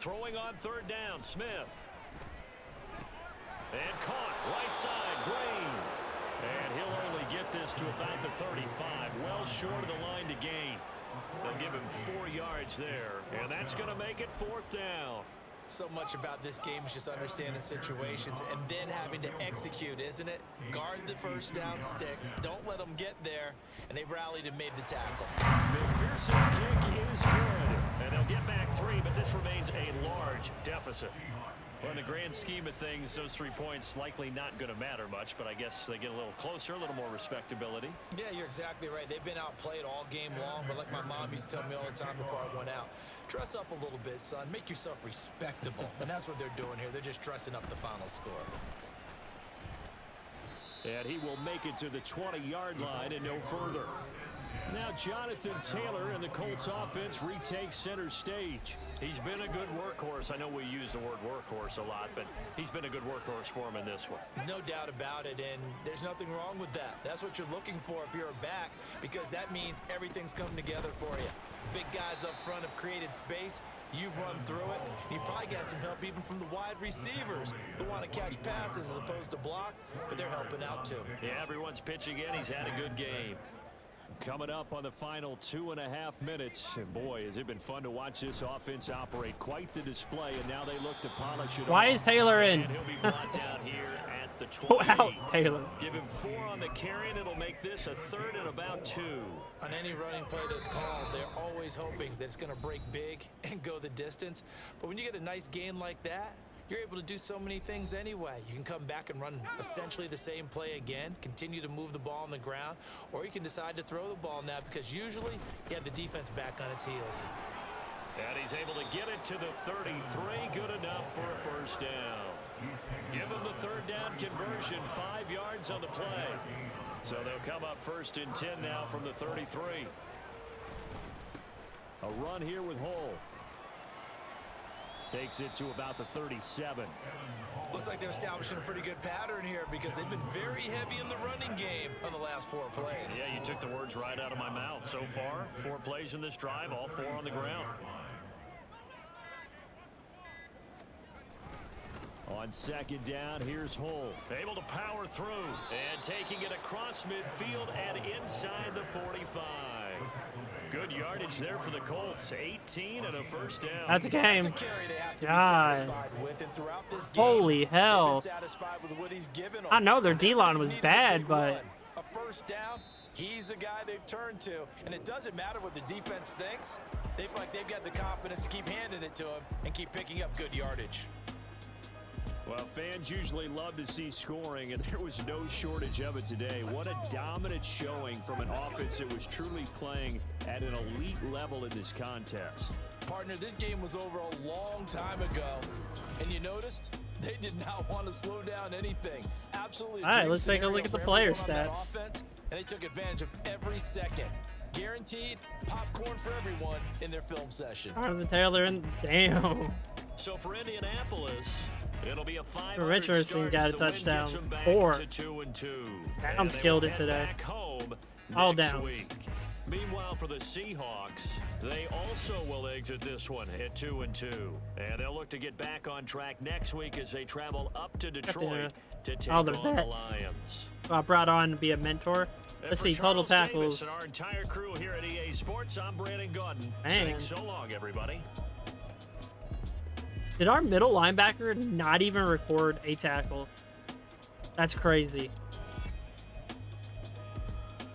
Throwing on 3rd down, Smith. And caught, right side, Green. And he'll only get this to about the 35, well short of the line to gain. They'll give him 4 yards there, and that's going to make it 4th down. So much about this game is just understanding situations and then having to execute, isn't it? Guard the first down sticks. Don't let them get there. And they rallied and made the tackle. McPherson's kick is good. And they'll get back 3, but this remains a large deficit. Well, in the grand scheme of things, those 3 points likely not going to matter much, but I guess they get a little closer, a little more respectability. Yeah, you're exactly right. They've been outplayed all game long, but like my mom used to tell me all the time before I went out, dress up a little bit, son. Make yourself respectable. And that's what they're doing here. They're just dressing up the final score. And he will make it to the 20-yard line and no further. Now Jonathan Taylor and the Colts offense retakes center stage. He's been a good workhorse. I know we use the word workhorse a lot, but he's been a good workhorse for him in this one. No doubt about it, and there's nothing wrong with that. That's what you're looking for if you're a back, because that means everything's coming together for you. Big guys up front have created space. You've run through it. You've probably got some help even from the wide receivers who want to catch passes as opposed to block, but they're helping out too. Yeah, everyone's pitching in. He's had a good game. Coming up on the final 2.5 minutes, and boy, has it been fun to watch this offense operate. Quite the display, and now they look to polish it. Why is Taylor in? And he'll be brought down here at the 20. Wow, Taylor. Give him 4 on the carry, and it'll make this a 3rd and about 2. On any running play that's called, they're always hoping that it's going to break big and go the distance. But when you get a nice gain like that, you're able to do so many things anyway. You can come back and run essentially the same play again, continue to move the ball on the ground, or you can decide to throw the ball now because usually you have the defense back on its heels. And he's able to get it to the 33. Good enough for a 1st down. Give him the 3rd down conversion, 5 yards on the play. So they'll come up 1st and 10 now from the 33. A run here with Hull. Takes it to about the 37. Looks like they're establishing a pretty good pattern here because they've been very heavy in the running game on the last 4 plays. Yeah, you took the words right out of my mouth. So far, 4 plays in this drive, all 4 on the ground. On 2nd down, here's Hull. Able to power through and taking it across midfield and inside the 45. Good yardage there for the Colts. 18 and a 1st down. That's a game. That's a carry they have to be God. satisfied with, and throughout this game, Holy hell. they've been satisfied with what he's given them. I know their D-line was Needed a bad, big but run. A 1st down, he's the guy they've turned to, and it doesn't matter what the defense thinks. They feel like they've got the confidence to keep handing it to him and keep picking up good yardage. Well, fans usually love to see scoring, and there was no shortage of it today. What a dominant showing from an offense that was truly playing at an elite level in this contest. Partner, this game was over a long time ago, and you noticed they did not want to slow down anything. Absolutely. All right, let's take a look at the player stats. Offense, and they took advantage of every second. Guaranteed popcorn for everyone in their film session. Jonathan Taylor and damn. So for Indianapolis, it'll be a 500 Richardson got a touchdown. 4. Downs killed it today. All down. Meanwhile, for the Seahawks, they also will exit this one at 2-2, and they'll look to get back on track next week as they travel up to Detroit to take on the Lions. I brought on to be a mentor. Let's see, total tackles. And our entire crew here at EA Sports, I'm Brandon Gordon. Man. So long, everybody. Did our middle linebacker not even record a tackle? That's crazy.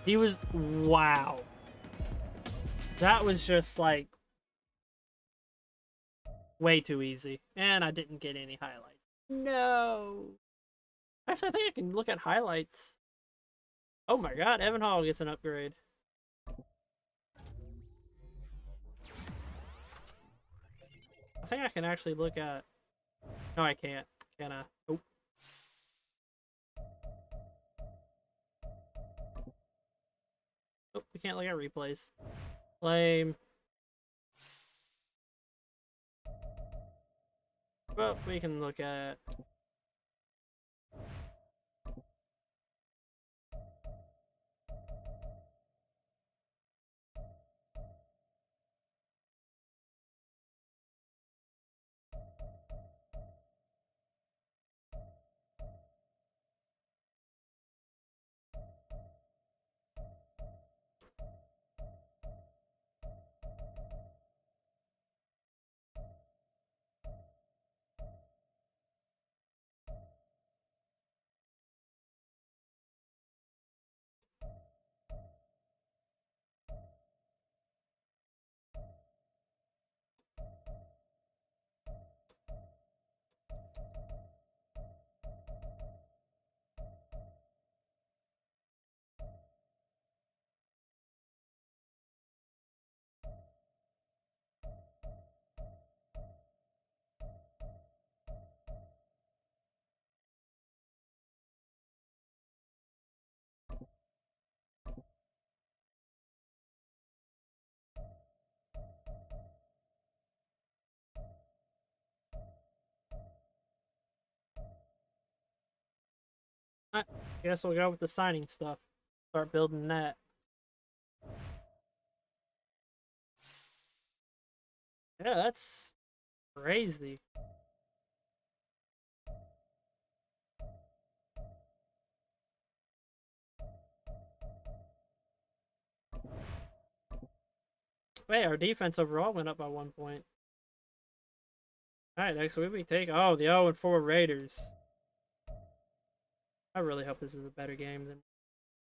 He was, wow. That was just like way too easy. And I didn't get any highlights. No. Actually, I think I can look at highlights. Oh my god, Evan Hall gets an upgrade. I think I can actually look at... No, I can't. Can I? Oh. Oh, we can't look at replays. Lame. Well, we can look at... I guess we'll go with the signing stuff. Start building that. Yeah, that's crazy. Wait, our defense overall went up by 1 point. Alright, next week we take... Oh, the 0-4 Raiders. I really hope this is a better game than...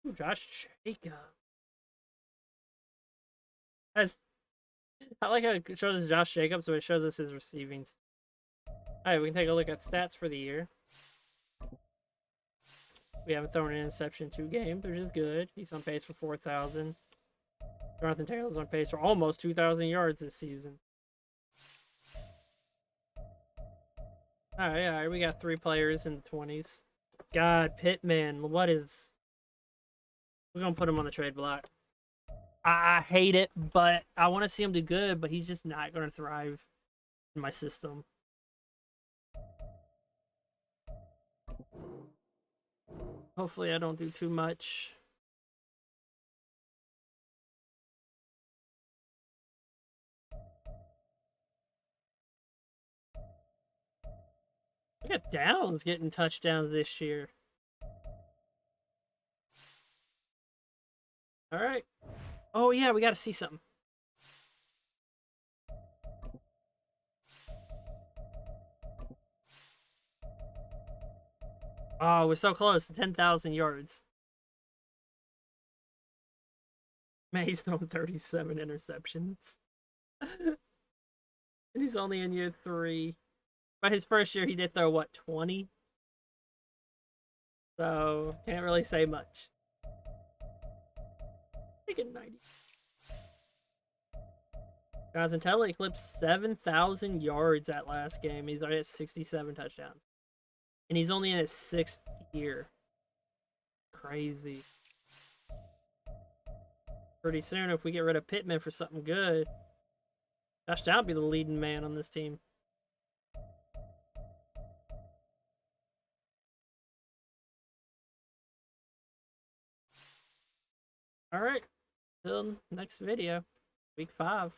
Ooh, Josh Jacobs. I like how it shows us Josh Jacobs, but it shows us his receiving. Alright, we can take a look at stats for the year. We haven't thrown an interception in 2 games, which is good. He's on pace for 4,000. Jonathan Taylor's on pace for almost 2,000 yards this season. Alright, we got 3 players in the 20s. God, Pittman, what is... We're going to put him on the trade block. I hate it, but I want to see him do good, but he's just not going to thrive in my system. Hopefully I don't do too much. Look at Downs getting touchdowns this year. All right. Oh, yeah, we got to see something. Oh, we're so close to 10,000 yards. Man, he's thrown 37 interceptions. And he's only in year 3. But his first year, he did throw, what, 20? So, can't really say much. Take it 90. Jonathan Taylor eclipsed 7,000 yards that last game. He's already at 67 touchdowns. And he's only in his 6th year. Crazy. Pretty soon, if we get rid of Pittman for something good, Josh Allen will be the leading man on this team. All right. Till next video. Week 5.